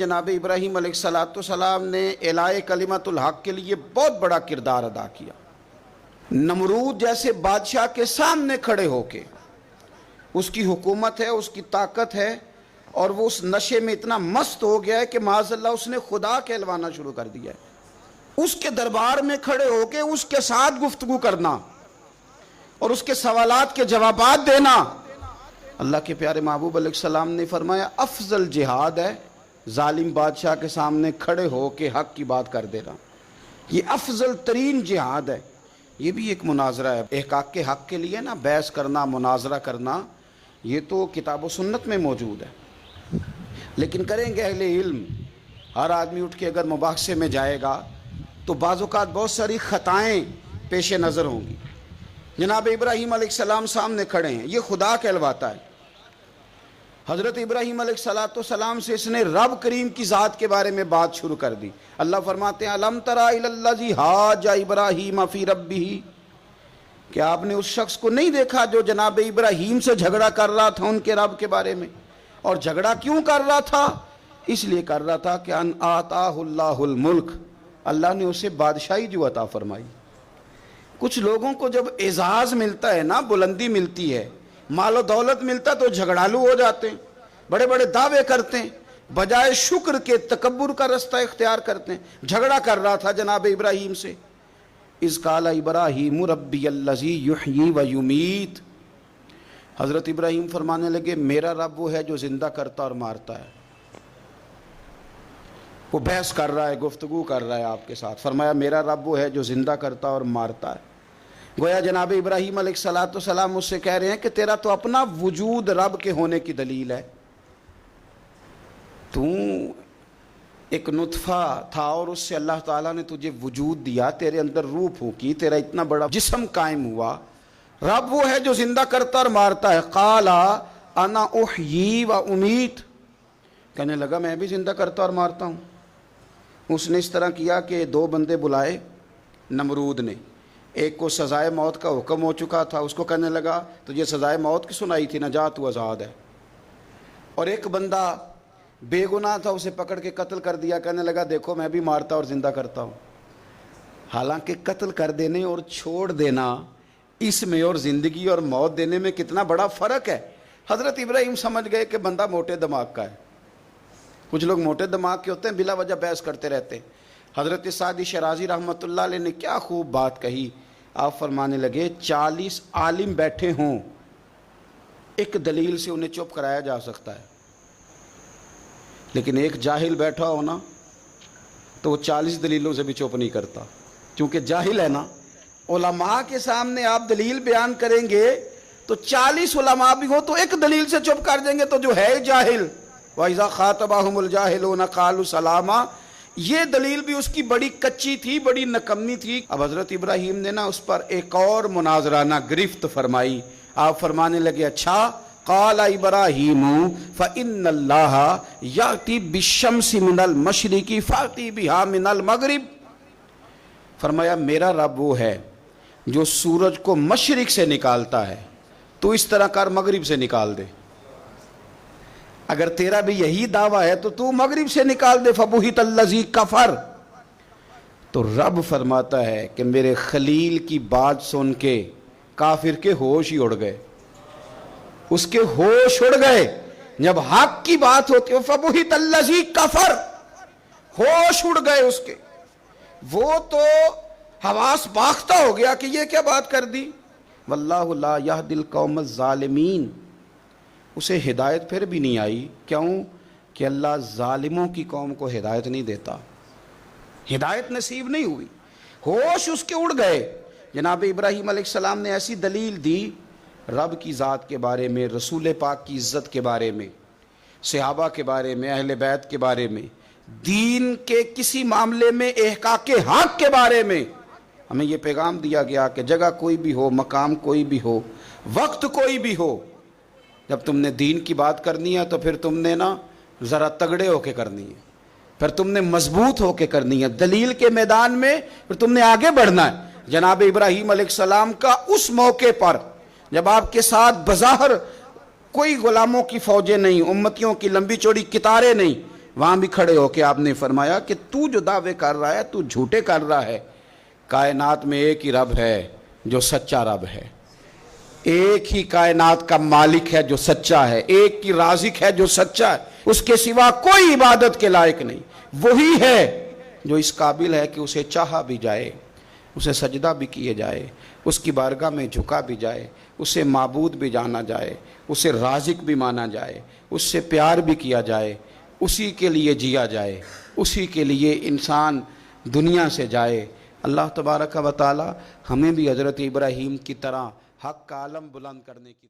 جناب ابراہیم علیہ السلام نے اعلاء کلمت الحق کے لیے بہت بڑا کردار ادا کیا۔ نمرود جیسے بادشاہ کے سامنے کھڑے ہو کے، اس کی حکومت ہے، اس کی طاقت ہے، اور وہ اس نشے میں اتنا مست ہو گیا ہے کہ معاذ اللہ اس نے خدا کہلوانا شروع کر دیا ہے۔ اس کے دربار میں کھڑے ہو کے اس کے ساتھ گفتگو کرنا اور اس کے سوالات کے جوابات دینا، اللہ کے پیارے محبوب علیہ السلام نے فرمایا افضل جہاد ہے ظالم بادشاہ کے سامنے کھڑے ہو کے حق کی بات کر دینا۔ یہ افضل ترین جہاد ہے۔ یہ بھی ایک مناظرہ ہے، احقاق کے حق کے لیے نا بحث کرنا، مناظرہ کرنا، یہ تو کتاب و سنت میں موجود ہے، لیکن کریں گے اہل علم۔ ہر آدمی اٹھ کے اگر مباحثے میں جائے گا تو بعض اوقات بہت ساری خطائیں پیش نظر ہوں گی۔ جناب ابراہیم علیہ السلام سامنے کھڑے ہیں، یہ خدا کہلواتا ہے۔ حضرت ابراہیم علیہ السلام سے اس نے رب کریم کی ذات کے بارے میں بات شروع کر دی۔ اللہ فرماتے ہیں الم تری الی الذی حاج ابراہیم فی ربہ، کہ آپ نے اس شخص کو نہیں دیکھا جو جناب ابراہیم سے جھگڑا کر رہا تھا ان کے رب کے بارے میں؟ اور جھگڑا کیوں کر رہا تھا؟ اس لیے کر رہا تھا کہ ان آتاہ اللہ الملک، اللہ نے اسے بادشاہی جو عطا فرمائی۔ کچھ لوگوں کو جب اعزاز ملتا ہے نا، بلندی ملتی ہے، مال و دولت ملتا تو جھگڑالو ہو جاتے ہیں، بڑے بڑے دعوے کرتے ہیں، بجائے شکر کے تکبر کا رستہ اختیار کرتے ہیں۔ جھگڑا کر رہا تھا جناب ابراہیم سے۔ اذ قال ابراہیم ربی الذی یحیی و یمیت، حضرت ابراہیم فرمانے لگے میرا رب وہ ہے جو زندہ کرتا اور مارتا ہے۔ وہ بحث کر رہا ہے، گفتگو کر رہا ہے آپ کے ساتھ، فرمایا میرا رب وہ ہے جو زندہ کرتا اور مارتا ہے۔ گویا جناب ابراہیم علیہ السلام اس سے کہہ رہے ہیں کہ تیرا تو اپنا وجود رب کے ہونے کی دلیل ہے۔ تو ایک نطفہ تھا اور اس سے اللہ تعالیٰ نے تجھے وجود دیا، تیرے اندر روح پھونکی، تیرا اتنا بڑا جسم قائم ہوا۔ رب وہ ہے جو زندہ کرتا اور مارتا ہے۔ قال انا احیی و امیت، کہنے لگا میں بھی زندہ کرتا اور مارتا ہوں۔ اس نے اس طرح کیا کہ دو بندے بلائے نمرود نے، ایک کو سزائے موت کا حکم ہو چکا تھا، اس کو کہنے لگا تجھے سزائے موت کی سنائی تھی، نجات تو آزاد ہے۔ اور ایک بندہ بے گناہ تھا، اسے پکڑ کے قتل کر دیا، کہنے لگا دیکھو میں بھی مارتا اور زندہ کرتا ہوں۔ حالانکہ قتل کر دینے اور چھوڑ دینا، اس میں اور زندگی اور موت دینے میں کتنا بڑا فرق ہے۔ حضرت ابراہیم سمجھ گئے کہ بندہ موٹے دماغ کا ہے۔ کچھ لوگ موٹے دماغ کے ہوتے ہیں، بلا وجہ بحث کرتے رہتے ہیں۔ حضرت سعدی شرازی رحمۃ اللہ علیہ نے کیا خوب بات کہی، آپ فرمانے لگے 40 عالم بیٹھے ہوں، ایک دلیل سے انہیں چپ کرایا جا سکتا ہے، لیکن ایک جاہل بیٹھا ہونا تو وہ 40 دلیلوں سے بھی چپ نہیں کرتا، کیونکہ جاہل ہے نا۔ علماء کے سامنے آپ دلیل بیان کریں گے تو 40 علماء بھی ہو تو ایک دلیل سے چپ کر دیں گے تو جو ہے جاہل، وَإِذَا خَاطَبَهُمُ الْجَاهِلُونَ قَالُوا سَلَامًا، یہ دلیل بھی اس کی بڑی کچی تھی، بڑی نکمی تھی۔ اب حضرت ابراہیم نے نا اس پر ایک اور مناظرانہ گرفت فرمائی۔ آپ فرمانے لگے اچھا، قال ابراہیم فإن اللہ یأتی بالشمس من المشرق فأتی بہا من المغرب، فرمایا میرا رب وہ ہے جو سورج کو مشرق سے نکالتا ہے، تو اس طرح کر مغرب سے نکال دے۔ اگر تیرا بھی یہی دعویٰ ہے تو مغرب سے نکال دے۔ فبہت الذی کفر، تو رب فرماتا ہے کہ میرے خلیل کی بات سن کے کافر کے ہوش ہی اڑ گئے، اس کے ہوش اڑ گئے۔ جب حق کی بات ہوتی ہے فبہت الذی کفر، ہوش اڑ گئے اس کے، وہ تو حواس باختہ ہو گیا کہ یہ کیا بات کر دی۔ واللہ لا یہدی القوم الظالمین، اسے ہدایت پھر بھی نہیں آئی، کیوں کہ اللہ ظالموں کی قوم کو ہدایت نہیں دیتا، ہدایت نصیب نہیں ہوئی، ہوش اس کے اڑ گئے۔ جناب ابراہیم علیہ السلام نے ایسی دلیل دی رب کی ذات کے بارے میں، رسول پاک کی عزت کے بارے میں، صحابہ کے بارے میں، اہل بیت کے بارے میں، دین کے کسی معاملے میں، احقاق حق کے بارے میں۔ ہمیں یہ پیغام دیا گیا کہ جگہ کوئی بھی ہو، مقام کوئی بھی ہو، وقت کوئی بھی ہو، جب تم نے دین کی بات کرنی ہے تو پھر تم نے نا ذرا تگڑے ہو کے کرنی ہے، پھر تم نے مضبوط ہو کے کرنی ہے، دلیل کے میدان میں پھر تم نے آگے بڑھنا ہے۔ جناب ابراہیم علیہ السلام کا اس موقع پر جب آپ کے ساتھ بظاہر کوئی غلاموں کی فوجیں نہیں، امتیوں کی لمبی چوڑی قطاریں نہیں، وہاں بھی کھڑے ہو کے آپ نے فرمایا کہ تو جو دعوے کر رہا ہے تو جھوٹے کر رہا ہے، کائنات میں ایک ہی رب ہے جو سچا رب ہے، ایک ہی کائنات کا مالک ہے جو سچا ہے، ایک کی رازق ہے جو سچا ہے، اس کے سوا کوئی عبادت کے لائق نہیں، وہی ہے جو اس قابل ہے کہ اسے چاہا بھی جائے، اسے سجدہ بھی کیے جائے، اس کی بارگاہ میں جھکا بھی جائے، اسے معبود بھی جانا جائے، اسے رازق بھی مانا جائے، اس سے پیار بھی کیا جائے، اسی کے لیے جیا جائے، اسی کے لیے انسان دنیا سے جائے۔ اللہ تبارک و تعالی ہمیں بھی حضرت ابراہیم کی طرح حق کا علم بلند کرنے کی